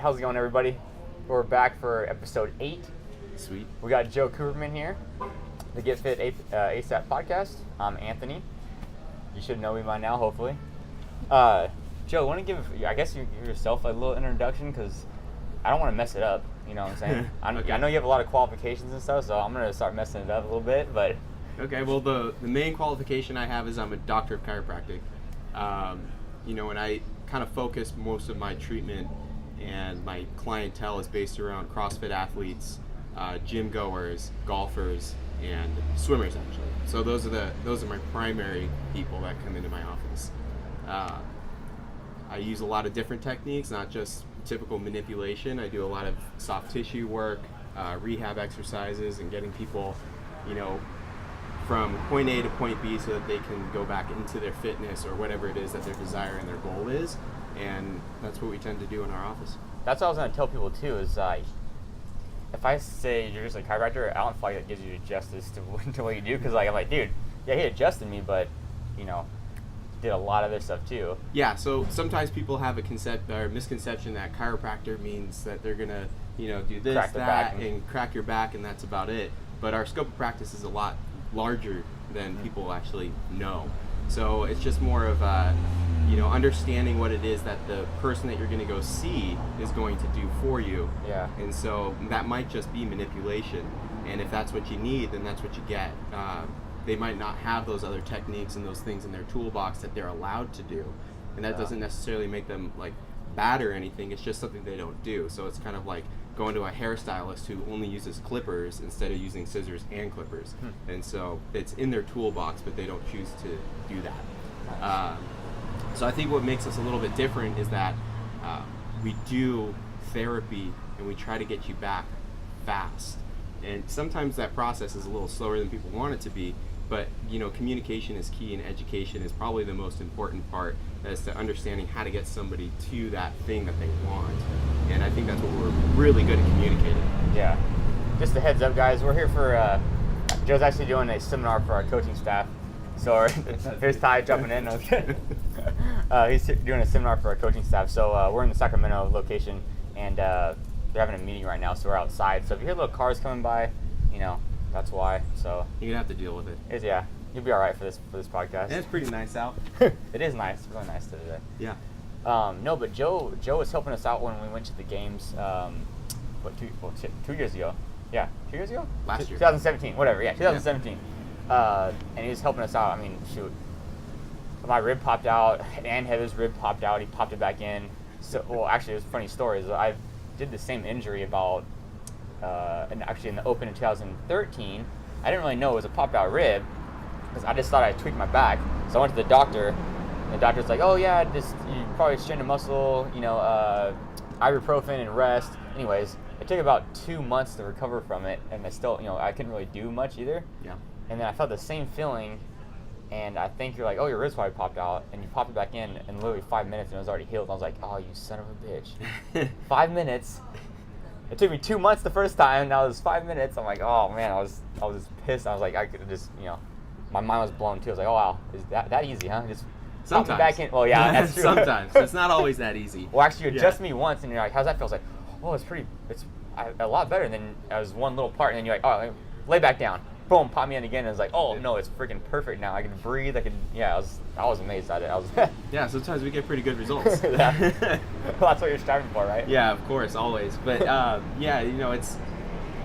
how's it going, everybody? We're back for episode 8. Sweet. We got Joe Cooperman here, the Get Fit ASAP podcast. I'm Anthony. You should know me by now, hopefully. Joe, want to give, I guess, yourself a little introduction, because I don't want to mess it up, you know what I'm saying? Okay. I know you have a lot of qualifications and stuff, so I'm going to start messing it up a little bit, but... Okay, well, the main qualification I have is I'm a doctor of chiropractic. And I kind of focus most of my treatment and my clientele is based around CrossFit athletes, gym goers, golfers, and swimmers, actually. So those are my primary people that come into my office. I use a lot of different techniques, not just typical manipulation. I do a lot of soft tissue work, rehab exercises, and getting people, from point A to point B so that they can go back into their fitness or whatever it is that their desire and their goal is. And that's what we tend to do in our office. That's what I was going to tell people too, is if I say you're just a chiropractor, I don't feel like it gives you justice to what you do, because I'm like, dude, yeah, he adjusted me, but, did a lot of other stuff too. Yeah, so sometimes people have a misconception that chiropractor means that they're going to, do this, that, and crack your back, and that's about it. But our scope of practice is a lot larger than people actually know. So it's just more of understanding what it is that the person that you're going to go see is going to do for you. Yeah. And so that might just be manipulation. And if that's what you need, then that's what you get. They might not have those other techniques and those things in their toolbox that they're allowed to do. And that doesn't necessarily make them bad or anything. It's just something they don't do. So it's kind of like going to a hairstylist who only uses clippers instead of using scissors and clippers. And so it's in their toolbox, but they don't choose to do that. So I think what makes us a little bit different is that we do therapy and we try to get you back fast. And sometimes that process is a little slower than people want it to be, but communication is key, and education is probably the most important part as to understanding how to get somebody to that thing that they want. And I think that's what we're really good at communicating. Yeah. Just a heads up, guys, we're here for, Joe's actually doing a seminar for our coaching staff. So here's Ty jumping in. He's doing a seminar for our coaching staff. So we're in the Sacramento location, and they're having a meeting right now, so we're outside. So if you hear little cars coming by, that's why. So you're gonna have to deal with it. Yeah, you'll be all right for this podcast. And it's pretty nice out. It is nice. It's really nice today. Yeah. No, but Joe was helping us out when we went to the games. 2 years ago? Yeah, 2 years ago. Last year. 2017. Whatever. Yeah, 2017. Yeah. And he was helping us out. I mean, shoot. My rib popped out, and Heather's rib popped out. He popped it back in. So, well, actually, it was a funny story. I did the same injury about, in the Open in 2013. I didn't really know it was a popped out rib, because I just thought I tweaked my back. So I went to the doctor, and the doctor's like, oh yeah, you probably strained a muscle, ibuprofen and rest. Anyways, it took about 2 months to recover from it, and I still, I couldn't really do much either. Yeah. And then I felt the same feeling, and I think you're like, oh, your ribs probably popped out, and you popped it back in literally 5 minutes, and it was already healed. And I was like, oh, you son of a bitch. 5 minutes. It took me 2 months the first time. Now it was 5 minutes. I'm like, oh man, I was just pissed. I was like, I could just, my mind was blown too. I was like, oh wow, is that easy, huh? Just sometimes. Pop me back in. Well, yeah, that's true. Sometimes. It's not always that easy. Well, actually, you adjust me once, and you're like, how's that feel? I was like, oh, it's a lot better. And then it was one little part, and then you're like, oh, lay back down. Boom, pop me in again, and it's like, oh no, it's freaking perfect now. I can breathe. I was amazed at it. Yeah, sometimes we get pretty good results. Well, that's what you're striving for, right? Yeah, of course, always. But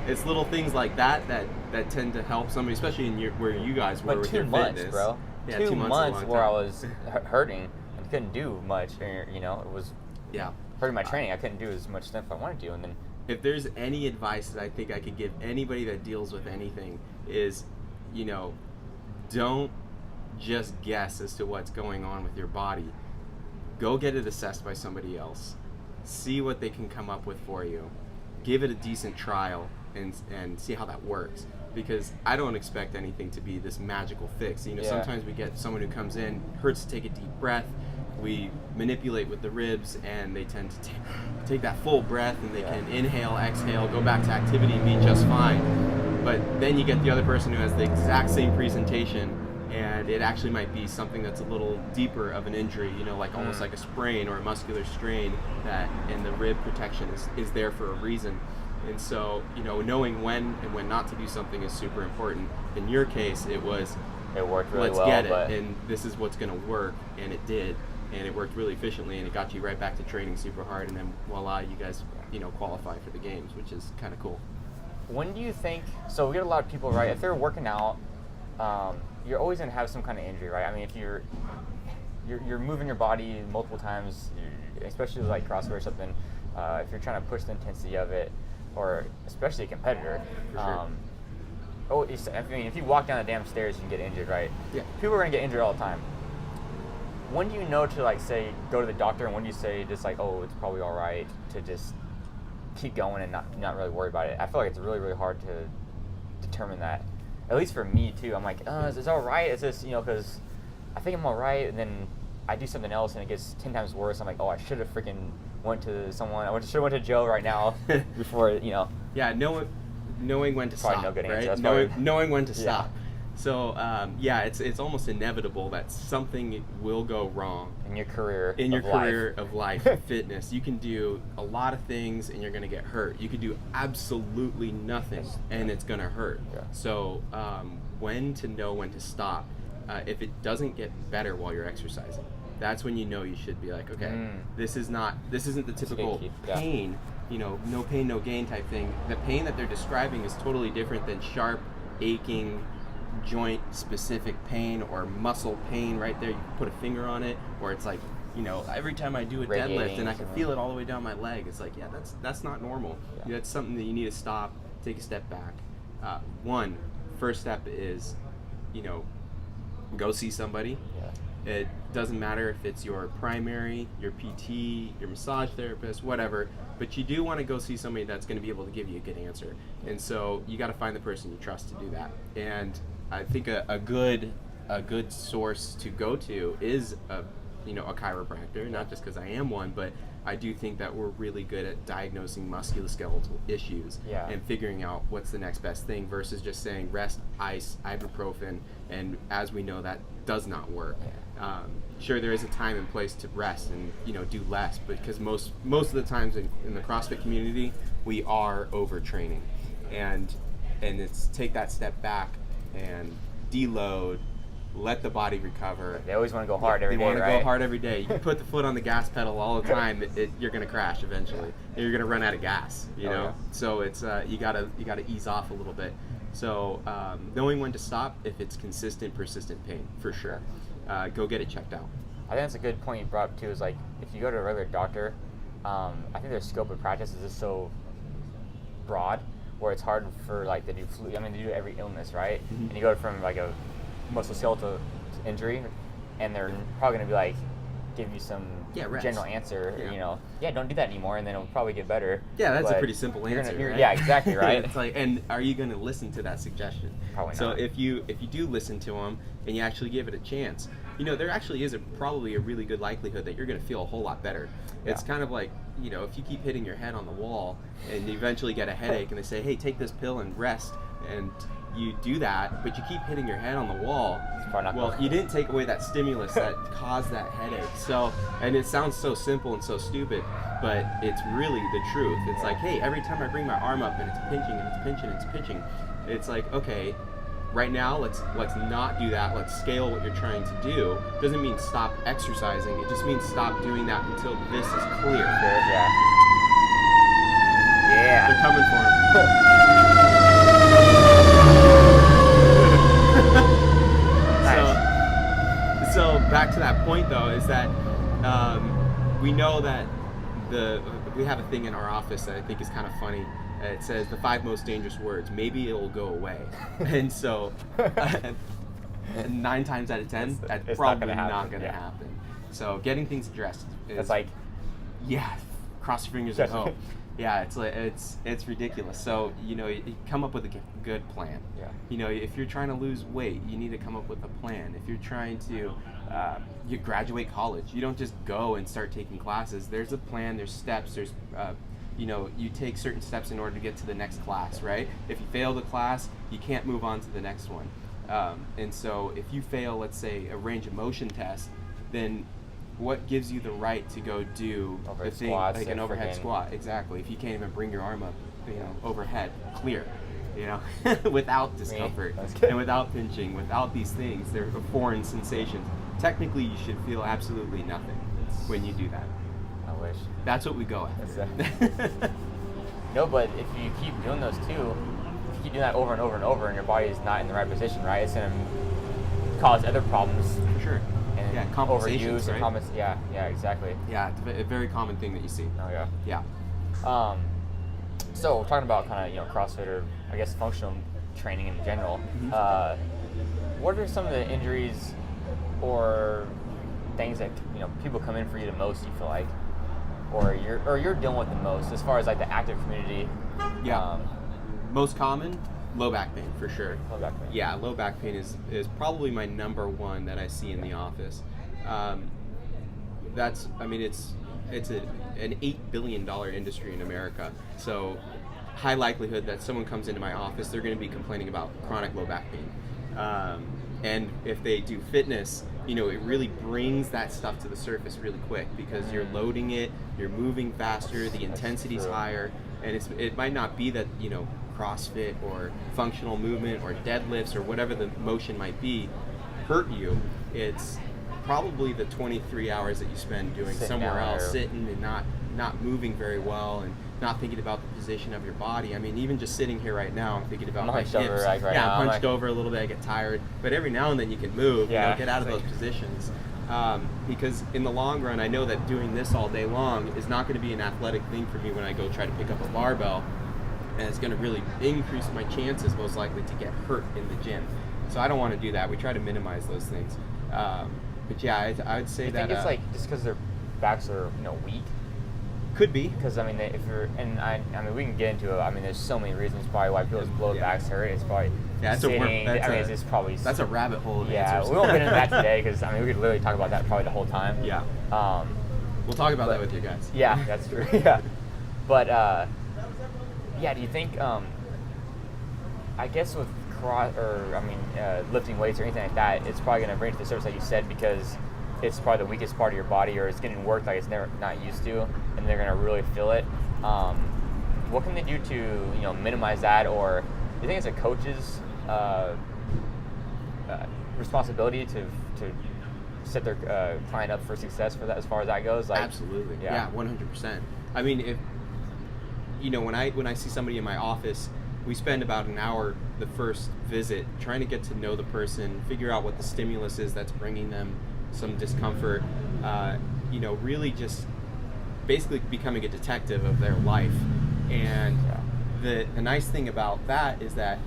it's little things like that tend to help somebody, especially in where you guys were with your fitness. 2 months, bro. Yeah, 2 months where I was hurting and couldn't do much. It was hurting my training. I couldn't do as much stuff I wanted to, and then. If there's any advice that I think I could give anybody that deals with anything is, don't just guess as to what's going on with your body. Go get it assessed by somebody else. See what they can come up with for you. Give it a decent trial and see how that works. Because I don't expect anything to be this magical fix. Sometimes we get someone who comes in, hurts to take a deep breath. We manipulate with the ribs, and they tend to take that full breath, and they can inhale, exhale, go back to activity and be just fine. But then you get the other person who has the exact same presentation, and it actually might be something that's a little deeper of an injury, you know, like almost like a sprain or a muscular strain, and the rib protection is there for a reason. And so, you know, knowing when and when not to do something is super important. In your case, it worked really well. Let's get it, and this is what's going to work, and it did, and it worked really efficiently, and it got you right back to training super hard, and then voila, you guys, you know, qualify for the games, which is kind of cool. When do you think? So we get a lot of people, right? If they're working out, you're always going to have some kind of injury, right? I mean, if you're moving your body multiple times, especially like CrossFit or something, if you're trying to push the intensity of it, or especially a competitor. For sure. I mean, if you walk down the damn stairs, you can get injured, right? Yeah. People are going to get injured all the time. When do you know to, like, say, go to the doctor, and when do you say just like, oh, it's probably all right to just keep going and not really worry about it? I feel like it's really, really hard to determine that. At least for me, too. I'm like, is this all right? Is this, you know, because I think I'm all right, and then I do something else, and it gets 10 times worse. I'm like, I should have freaking went to someone. I should have went to Joe right now before, you know. Yeah, knowing when to stop, no good right? answer. Knowing when to stop. So, it's almost inevitable that something will go wrong. In your career of life, fitness. You can do a lot of things and you're going to get hurt. You could do absolutely nothing and it's going to hurt. Yeah. So, when to know when to stop. If it doesn't get better while you're exercising, that's when you know you should be like, okay, this isn't the typical pain, you know, no pain, no gain type thing. The pain that they're describing is totally different than sharp, aching, joint specific pain or muscle pain right there. You can put a finger on it, or it's like, you know, every time I do a deadlift and I can feel it all the way down my leg. It's like, that's not normal. Yeah. That's something that you need to stop, take a step back. First step is, you know, go see somebody. Yeah. It doesn't matter if it's your primary, your PT, your massage therapist, whatever, but you do want to go see somebody that's going to be able to give you a good answer. And so you got to find the person you trust to do that. And I think a good source to go to is a chiropractor, not just because I am one, but I do think that we're really good at diagnosing musculoskeletal issues and figuring out what's the next best thing versus just saying rest, ice, ibuprofen, and as we know, that does not work. Sure, there is a time and place to rest and, you know, do less, because most of the times in the CrossFit community, we are overtraining, and it's take that step back and deload, let the body recover. They always want to go hard every day, right? They want to go hard every day. You can put the foot on the gas pedal all the time. You're going to crash eventually. You're going to run out of gas, you know? Yeah. So it's you gotta ease off a little bit. So knowing when to stop if it's consistent, persistent pain, for sure. Go get it checked out. I think that's a good point you brought up too, is like if you go to a regular doctor, I think their scope of practice is just so broad where it's hard for like they do every illness, right? Mm-hmm. And you go from like a musculoskeletal injury, and they're probably going to be like, give you some general answer, you know, don't do that anymore, and then it'll probably get better. Yeah, that's a pretty simple answer, right? Yeah, exactly, right? It's like, and are you going to listen to that suggestion? Probably not. So if you do listen to them and you actually give it a chance, you know, there actually is probably a really good likelihood that you're going to feel a whole lot better. Yeah. It's kind of like, you know, if you keep hitting your head on the wall and you eventually get a headache and they say, hey, take this pill and rest, and you do that, but you keep hitting your head on the wall, well, you didn't take away that stimulus that caused that headache. So, and it sounds so simple and so stupid, but it's really the truth. It's like, hey, every time I bring my arm up and it's pinching and it's pinching and it's pinching, it's like, okay, right now, let's not do that. Let's scale what you're trying to do. Doesn't mean stop exercising. It just means stop doing that until this is clear. Yeah. They're coming for him. Nice. So back to that point though, is that we know that we have a thing in our office that I think is kind of funny. It says the 5 most dangerous words. Maybe it'll go away. And so 9 times out of 10, that's probably not going to happen. So getting things addressed is, that's like, cross your fingers and hope. Yeah, it's like it's ridiculous. So, you know, you come up with a good plan. Yeah. You know, if you're trying to lose weight, you need to come up with a plan. If you're trying to you graduate college, you don't just go and start taking classes. There's a plan, there's steps, there's you know, you take certain steps in order to get to the next class, right? If you fail the class, you can't move on to the next one. And so if you fail, let's say, a range of motion test, then what gives you the right to go do Overhead the thing squats like an and overhead freaking- squat? Exactly. If you can't even bring your arm up, overhead, clear, without discomfort That's good. and without pinching, without these things, they're foreign sensations. Technically, you should feel absolutely nothing when you do that. I wish. That's what we go after. No, but if you keep doing those too, if you keep doing that over and over and over, and your body is not in the right position, right, it's gonna cause other problems. For sure. And Yeah, compensations, overuse right? and yeah, exactly. Yeah, it's a very common thing that you see. Oh yeah. Yeah. So talking about kind of CrossFit or I guess functional training in general, what are some of the injuries or things that people come in for you the most? You feel like, or you're dealing with the most as far as like the active community? Yeah. Most common, low back pain for sure. Low back pain. Yeah, low back pain is probably my number one that I see in the office. It's an $8 billion industry in America. So high likelihood that someone comes into my office, they're going to be complaining about chronic low back pain. And if they do fitness, it really brings that stuff to the surface really quick because you're loading it, you're moving faster, the intensity's higher, and it might not be that, CrossFit or functional movement or deadlifts or whatever the motion might be hurt you. It's probably the 23 hours that you spend doing Sitting somewhere down else, there. sitting and not moving very well and not thinking about the position of your body. I mean, even just sitting here right now, I'm thinking about I'm my hunched over, hips. like, right yeah, now, I'm I'm hunched like- over a little bit. I get tired, but every now and then you can move. Yeah, Get out of it's those like- positions. Because in the long run, I know that doing this all day long is not going to be an athletic thing for me when I go try to pick up a barbell, and it's going to really increase my chances, most likely, to get hurt in the gym. So I don't want to do that. We try to minimize those things. But yeah, I'd say I that think it's like just because their backs are weak. could be. Because I mean, if you're I mean, we can get into it. I mean, there's so many reasons probably why people's low Yeah. backs hurt. It's probably Yeah, sitting. it's probably That's a rabbit hole of yeah. answers. We won't get into that today because I mean, we could literally talk about that probably the whole time. Yeah. Um, We'll talk about But- that with you guys. yeah, that's true. Yeah, but yeah. Do you think? I guess with lifting weights or anything like that, it's probably going to bring it to the surface, like you said, because it's probably the weakest part of your body, or it's getting worked like it's never not used to, and they're going to really feel it. What can they do to minimize that, or do you think it's a coach's responsibility to set their client up for success for that, as far as that goes? Like, Absolutely. yeah. Yeah, 100%. I mean, if when I see somebody in my office, we spend about an hour the first visit trying to get to know the person, figure out what the stimulus is that's bringing them some discomfort. Really just basically becoming a detective of their life. And the nice thing about that is that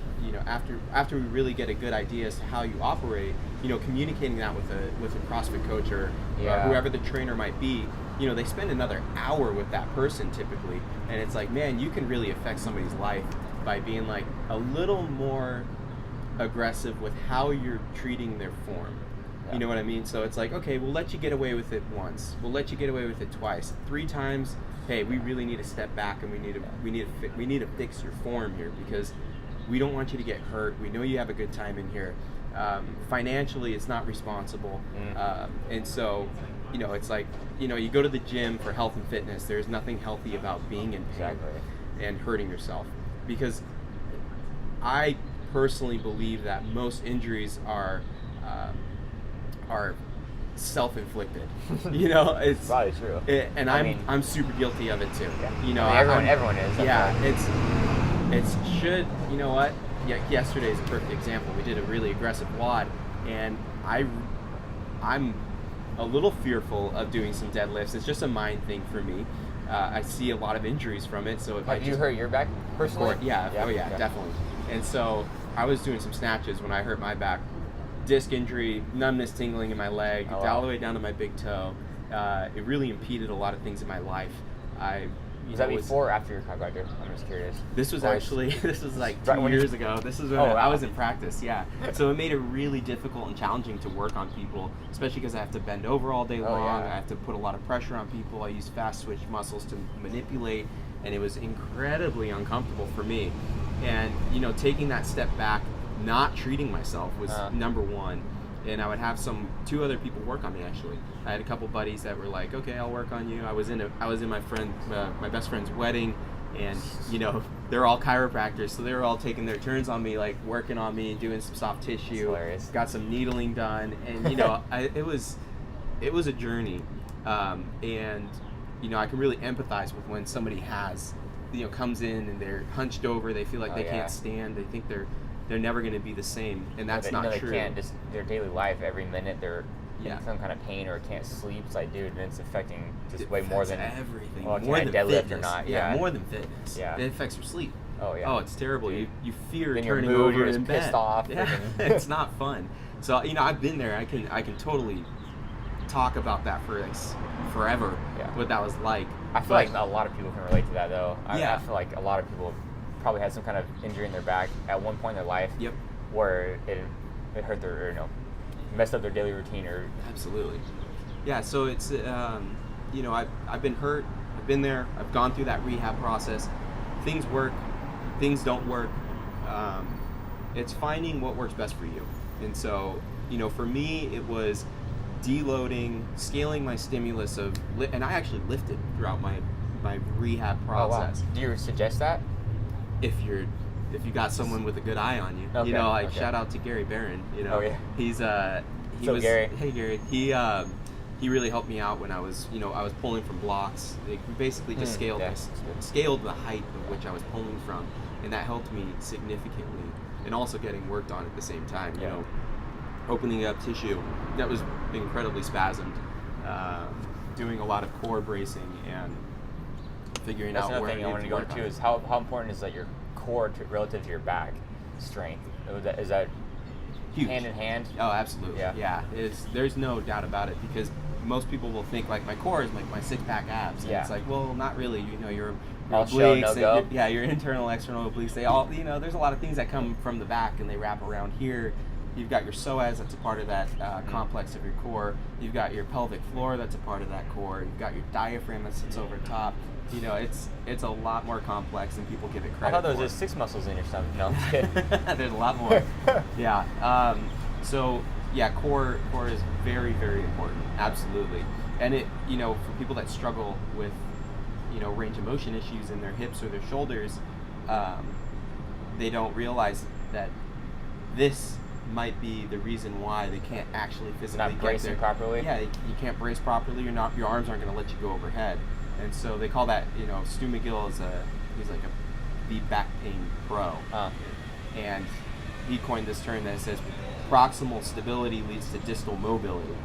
after we really get a good idea as to how you operate, communicating that with a CrossFit coach or whoever the trainer might be, they spend another hour with that person typically, and it's like, man, you can really affect somebody's life by being like a little more aggressive with how you're treating their form. You know what I mean? So it's like, okay, we'll let you get away with it once. We'll let you get away with it twice. 3 times, hey, we really need to step back and we need to fix your form here because we don't want you to get hurt. We know you have a good time in here. Financially, it's not responsible. And so, it's like, you go to the gym for health and fitness. There's nothing healthy about being in pain and hurting yourself. Because I personally believe that most injuries are self-inflicted. It's probably true. And I'm super guilty of it too. Yeah. Everyone is. Yeah, you know what? Yeah, yesterday is a perfect example. We did a really aggressive WOD, and I'm a little fearful of doing some deadlifts. It's just a mind thing for me. I see a lot of injuries from it. So if Have you hurt your back personally? Yeah. Oh yeah, definitely. And so I was doing some snatches when I hurt my back. Disc injury, numbness, tingling in my leg, all the way down to my big toe. It really impeded a lot of things in my life. Was that before or after your chiropractor? I'm just curious. This was like Right 2 when years ago. This was when Oh, wow. I was in practice, yeah. So it made it really difficult and challenging to work on people, especially because I have to bend over all day long. yeah. I have to put a lot of pressure on people. I use fast switch muscles to manipulate, and it was incredibly uncomfortable for me. And taking that step back not treating myself was number one. And I would have two other people work on me. Actually, I had a couple buddies that were like, "Okay, I'll work on you." I was in my best friend's wedding, and they're all chiropractors, so they were all taking their turns on me, like working on me, doing some soft tissue. Got some needling done, and it was a journey, and I can really empathize with when somebody comes in and they're hunched over, they feel like they can't stand, they think they're never going to be the same, and that's not true. They can't, just their daily life, every minute they're in some kind of pain or can't sleep. It's like, dude, and it's affecting just way more than everything. Well, more can than I deadlift fitness. or not? Yeah, more than fitness. Yeah, it affects your sleep. Oh yeah. Oh, it's terrible. Dude. You fear then turning your mood, over you're in just bed. pissed off. Yeah. It's not fun. So I've been there. I can totally talk about that for like forever. Yeah. What that was like. I feel like a lot of people can relate to that though. Yeah. I feel like a lot of people probably had some kind of injury in their back at one point in their life. Yep. Where it hurt their, or messed up their daily routine or. Absolutely. Yeah. So it's I've been hurt. I've been there. I've gone through that rehab process. Things work. Things don't work. It's finding what works best for you. And so for me it was deloading, scaling my stimulus and I actually lifted throughout my rehab process. Oh, wow. Do you suggest that? If you got someone with a good eye on you, okay. Shout out to Gary Barron. Oh yeah. He's Gary. Hey Gary. He really helped me out when I was pulling from blocks. We basically just scaled the height of which I was pulling from, and that helped me significantly. And also getting worked on at the same time. Opening up tissue that was incredibly spasmed. Doing a lot of core bracing and figuring out where. That's another thing I wanted to go into is how important is that your core relative to your back strength? Is that huge? Hand in hand? Oh, absolutely. Yeah. There's no doubt about it, because most people will think like my core is like my six-pack abs. And it's like, well, not really. Your all obliques, show, no go. Your internal, external obliques. They all, there's a lot of things that come from the back and they wrap around here. You've got your psoas, that's a part of that complex of your core. You've got your pelvic floor, that's a part of that core. You've got your diaphragm that sits over top. It's a lot more complex than people give it credit for. I thought there was just 6 muscles in your stomach. No, I'm just kidding. There's a lot more. Yeah. Core is very, very important. Absolutely. And it, for people that struggle with, range of motion issues in their hips or their shoulders, they don't realize that this might be the reason why they can't actually physically not bracing properly. Yeah, you can't brace properly. Your arms aren't going to let you go overhead, and so they call that. Stu McGill he's like the back pain pro, and he coined this term that says proximal stability leads to distal mobility.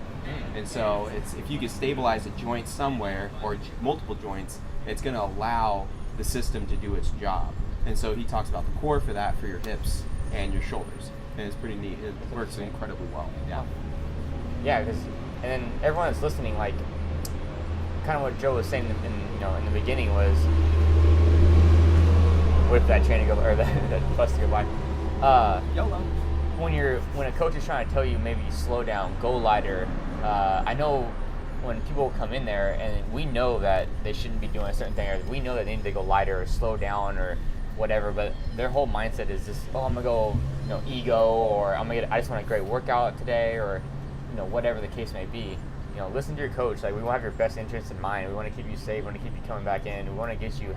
And so it's, if you can stabilize a joint somewhere or multiple joints, it's going to allow the system to do its job. And so he talks about the core for that, for your hips and your shoulders. And it's pretty neat. It works incredibly well. Yeah. Yeah, because, and then everyone that's listening, like, kind of what Joe was saying in the beginning was, with that training or that busting your line. YOLO. When a coach is trying to tell you maybe slow down, go lighter, I know when people come in there and we know that they shouldn't be doing a certain thing, or we know that they need to go lighter or slow down or whatever, but their whole mindset is just, I'm gonna go, ego, or I just want a great workout today, or whatever the case may be. Listen to your coach. Like, we want to have your best interests in mind. We want to keep you safe. We want to keep you coming back in. We want to get you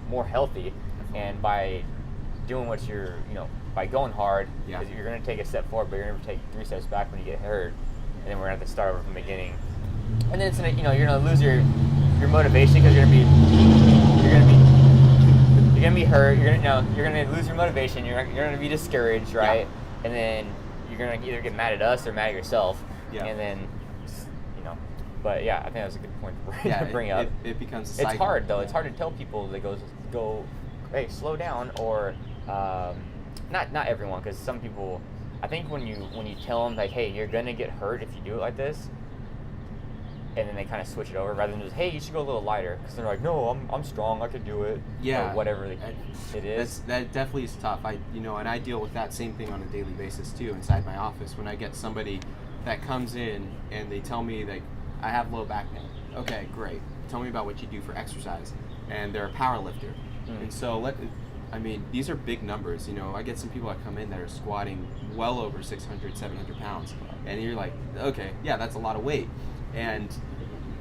more healthy, and by doing what you're by going hard, because you're going to take a step forward, but you're going to take 3 steps back when you get hurt, and then we're going to have to start over from the beginning. And then it's you're going to lose your motivation, because you're going to be hurt. You're going to lose your motivation. You're going to be discouraged, right? Yeah. And then you're going to either get mad at us or mad at yourself. Yeah. And then but yeah, I think that's a good point to bring up. It becomes a cycle. It's hard though. Yeah. It's hard to tell people that go, hey, slow down, or not everyone, because some people, I think when you tell them like, hey, you're gonna get hurt if you do it like this, and then they kind of switch it over rather than just, hey, you should go a little lighter, because they're like, no, I'm strong, I can do it. Yeah. Or whatever it is. That definitely is tough. And I deal with that same thing on a daily basis too inside my office. When I get somebody that comes in and they tell me like, I have low back pain. Okay, great. Tell me about what you do for exercise. And they're a power lifter. And so I mean, these are big numbers. I get some people that come in that are squatting well over 600, 700 pounds, and you're like, okay, yeah, that's a lot of weight, and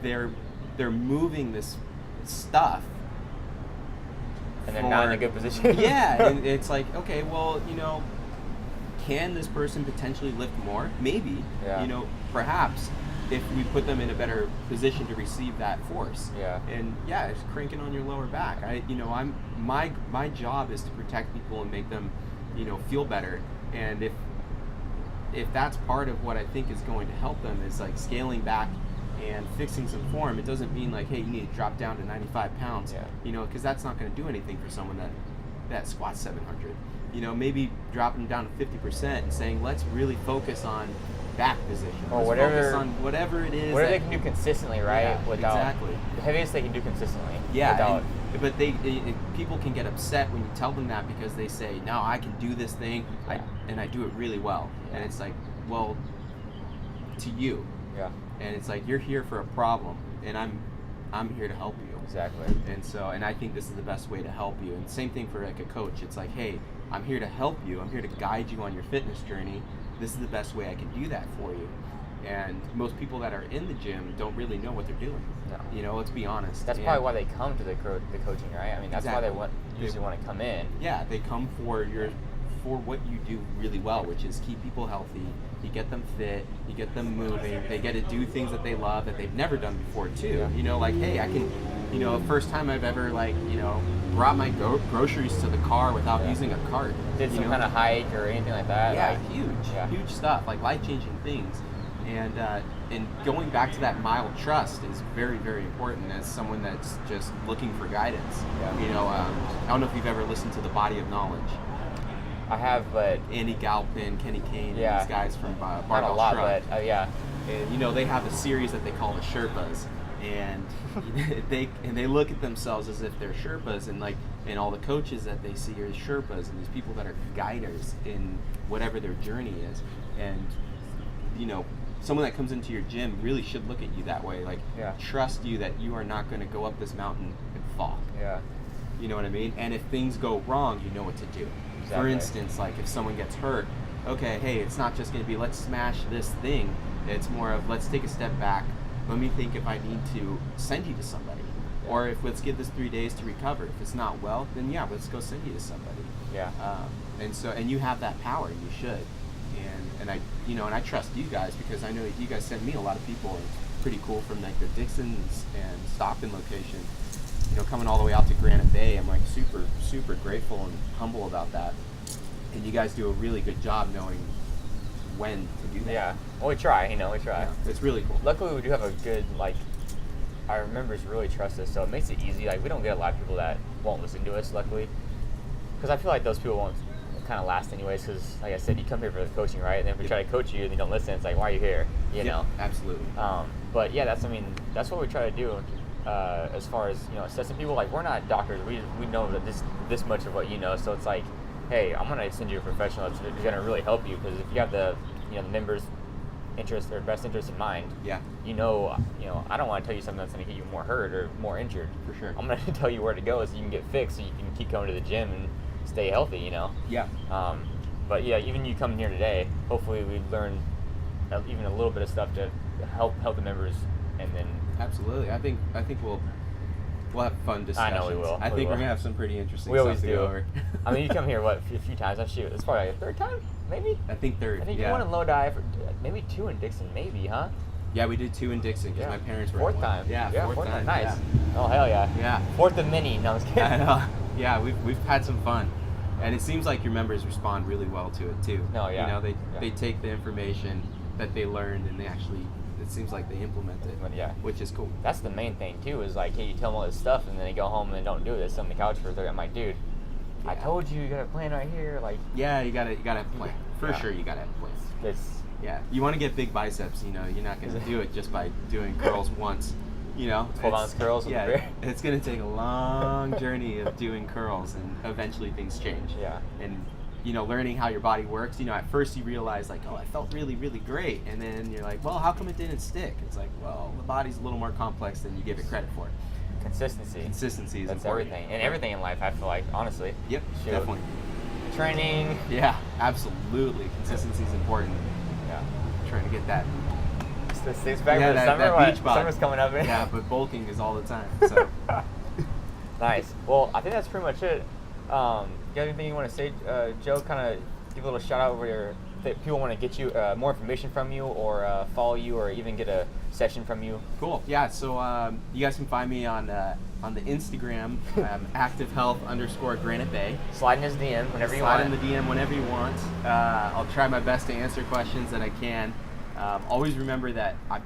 they're moving this stuff, and they're not in a good position. Yeah, and it's like, okay, well, can this person potentially lift more? Maybe. Yeah. Perhaps if we put them in a better position to receive that force. Yeah. And yeah, it's cranking on your lower back. My job is to protect people and make them, feel better. And if that's part of what I think is going to help them is like scaling back and fixing some form, it doesn't mean like, hey, you need to drop down to 95 pounds. Yeah. Because that's not going to do anything for someone that squats 700. Maybe dropping them down to 50% and saying, let's really focus on back position. Or let's focus on whatever it is. Whatever they can do consistently, right? Yeah, exactly. The heaviest they can do consistently. Yeah, but people can get upset when you tell them that because they say, no, I can do this thing, and I do it really well. Yeah. And it's like, well, to you. Yeah. And it's like, you're here for a problem, and I'm here to help you. Exactly. And I think this is the best way to help you. And same thing for like a coach. It's like, hey, I'm here to help you. I'm here to guide you on your fitness journey. This is the best way I can do that for you. And most people that are in the gym don't really know what they're doing. No. Let's be honest. That's probably why they come to the coaching, right? I mean, that's Exactly. why they usually want to come in. Yeah, they come for what you do really well, which is keep people healthy. You get them fit, you get them moving, they get to do things that they love that they've never done before too. Yeah. Like, hey, I can, first time I've ever brought my groceries to the car without using a cart. Did some kind of hike or anything like that. Yeah, like, huge stuff, like life-changing things. And going back to that mild trust is very, very important as someone that's just looking for guidance. Yeah. I don't know if you've ever listened to The Body of Knowledge. I have, but Andy Galpin, Kenny Kane, yeah. and these guys from not Barbell a lot, Shrug. but yeah. And they have a series that they call the Sherpas, and they look at themselves as if they're Sherpas, and all the coaches that they see are Sherpas, and these people that are guiders in whatever their journey is. And someone that comes into your gym really should look at you that way, trust you that you are not going to go up this mountain and fall. Yeah. You know what I mean? And if things go wrong, you know what to do. Exactly. For instance, like if someone gets hurt, okay, hey, it's not just going to be let's smash this thing. It's more of let's take a step back. Let me think if I need to send you to somebody. Yeah. Or if let's give this 3 days to recover. If it's not well, then yeah, let's go send you to somebody. Yeah. And you have that power, you should. And I trust you guys because I know that you guys send me a lot of people. It's pretty cool from like the Dixon's and Stockton location. Coming all the way out to Granite Bay, I'm like super, super grateful and humble about that. And you guys do a really good job knowing when to do that. Yeah. Well, we try, we try. Yeah, it's really cool. Luckily, we do have a good, our members really trust us, so it makes it easy. We don't get a lot of people that won't listen to us, luckily. Because I feel like those people won't kind of last anyways, because, like I said, you come here for the coaching, right? And then if we try to coach you and you don't listen, it's like, why are you here? Absolutely. But yeah, that's what we try to do. As far as assessing people, we're not doctors. We know that this much of what you know. So it's like, hey, I'm gonna send you a professional that's gonna really help you because if you have the the members' interest or best interest in mind, yeah, I don't want to tell you something that's gonna get you more hurt or more injured. For sure. I'm gonna tell you where to go so you can get fixed, so you can keep coming to the gym and stay healthy. Yeah. But yeah, even you coming here today, hopefully we learn even a little bit of stuff to help the members, and then. Absolutely. I think we'll have fun discussions. I know we will. I think we're gonna have some pretty interesting we stuff always to do. go over. I mean, you come here a few times. It's probably a third time, maybe. I think third. I think yeah. you won in Lodi, maybe 2 in Dixon, maybe, huh? Yeah, we did 2 in Dixon because my parents were fourth in one. time. Yeah, fourth time. Nice. Yeah. Oh hell yeah. Yeah. Fourth of many. No, I'm just kidding. I know. Yeah, we've had some fun, and it seems like your members respond really well to it too. No, yeah. They take the information that they learned and they actually. It seems like they implement it, which is cool. That's the main thing too. Is like, hey, you tell them all this stuff, and then they go home and they don't do it. They sit on the couch for 30. I'm like, dude, I told you got a plan right here. Yeah, you gotta have a plan for sure. You gotta have a plan. You want to get big biceps. You're not gonna do it just by doing curls once. 12-ounce curls. Yeah, it's gonna take a long journey of doing curls, and eventually things change. Yeah, and. Learning how your body works. At first you realize oh, I felt really, really great. And then you're like, well, how come it didn't stick? It's like, well, the body's a little more complex than you give it credit for. Consistency. Consistency is That's important. everything. And everything in life, I feel like, honestly. Yep, Shoot. definitely. Training. Yeah, absolutely. Consistency is important. Yeah. Trying to get that. This thing's back Yeah, for the that summer. beach bod. Summer's coming up. Yeah, but bulking is all the time. So. Nice. Well, I think that's pretty much it. You got anything you want to say, Joe? Kind of give a little shout out where people want to get you more information from you, or follow you, or even get a session from you. Cool. Yeah. So you guys can find me on the Instagram, activehealth_Granite Bay. Slide in his DM whenever you want. Slide in the DM whenever you want. I'll try my best to answer questions that I can. Always remember that I'm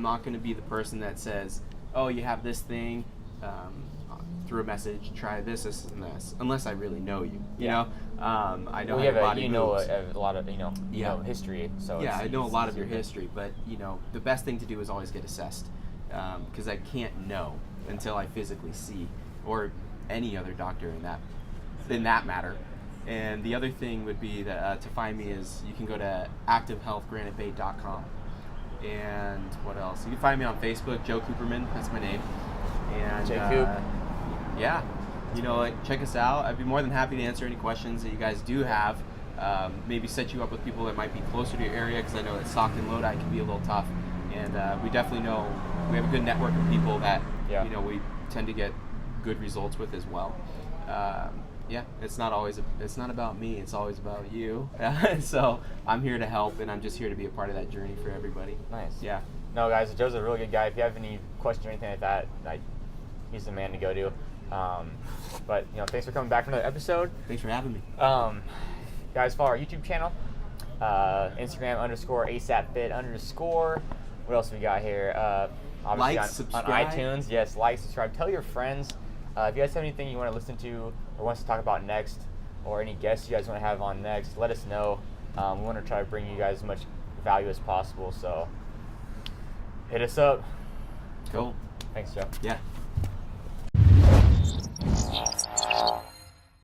not going to be the person that says, "Oh, you have this thing." Through a message, try this, and this, unless I really know you. You know, I know how your body moves. A lot of history. So yeah, I know a lot of your history, but the best thing to do is always get assessed, because I can't know until I physically see, or any other doctor in that matter. And the other thing would be that to find me is you can go to activehealthgranitebay.com. And what else? You can find me on Facebook, Joe Cooperman. That's my name. And Coop. Yeah, check us out. I'd be more than happy to answer any questions that you guys do have. Maybe set you up with people that might be closer to your area, because I know that Stockton Lodi can be a little tough. And we definitely know we have a good network of people that we tend to get good results with as well. It's not about me. It's always about you. So I'm here to help, and I'm just here to be a part of that journey for everybody. Nice. Yeah. No, guys, Joe's a really good guy. If you have any questions or anything like that, he's the man to go to. But thanks for coming back for another episode. Thanks for having me. Guys, follow our YouTube channel, Instagram _ASAPFit_. What else we got here? Obviously Like, on subscribe. iTunes. Yes, like, subscribe. Tell your friends. If you guys have anything you want to listen to or want us to talk about next, or any guests you guys want to have on next, let us know. We want to try to bring you guys as much value as possible. So hit us up. Cool. Thanks, Joe. Yeah.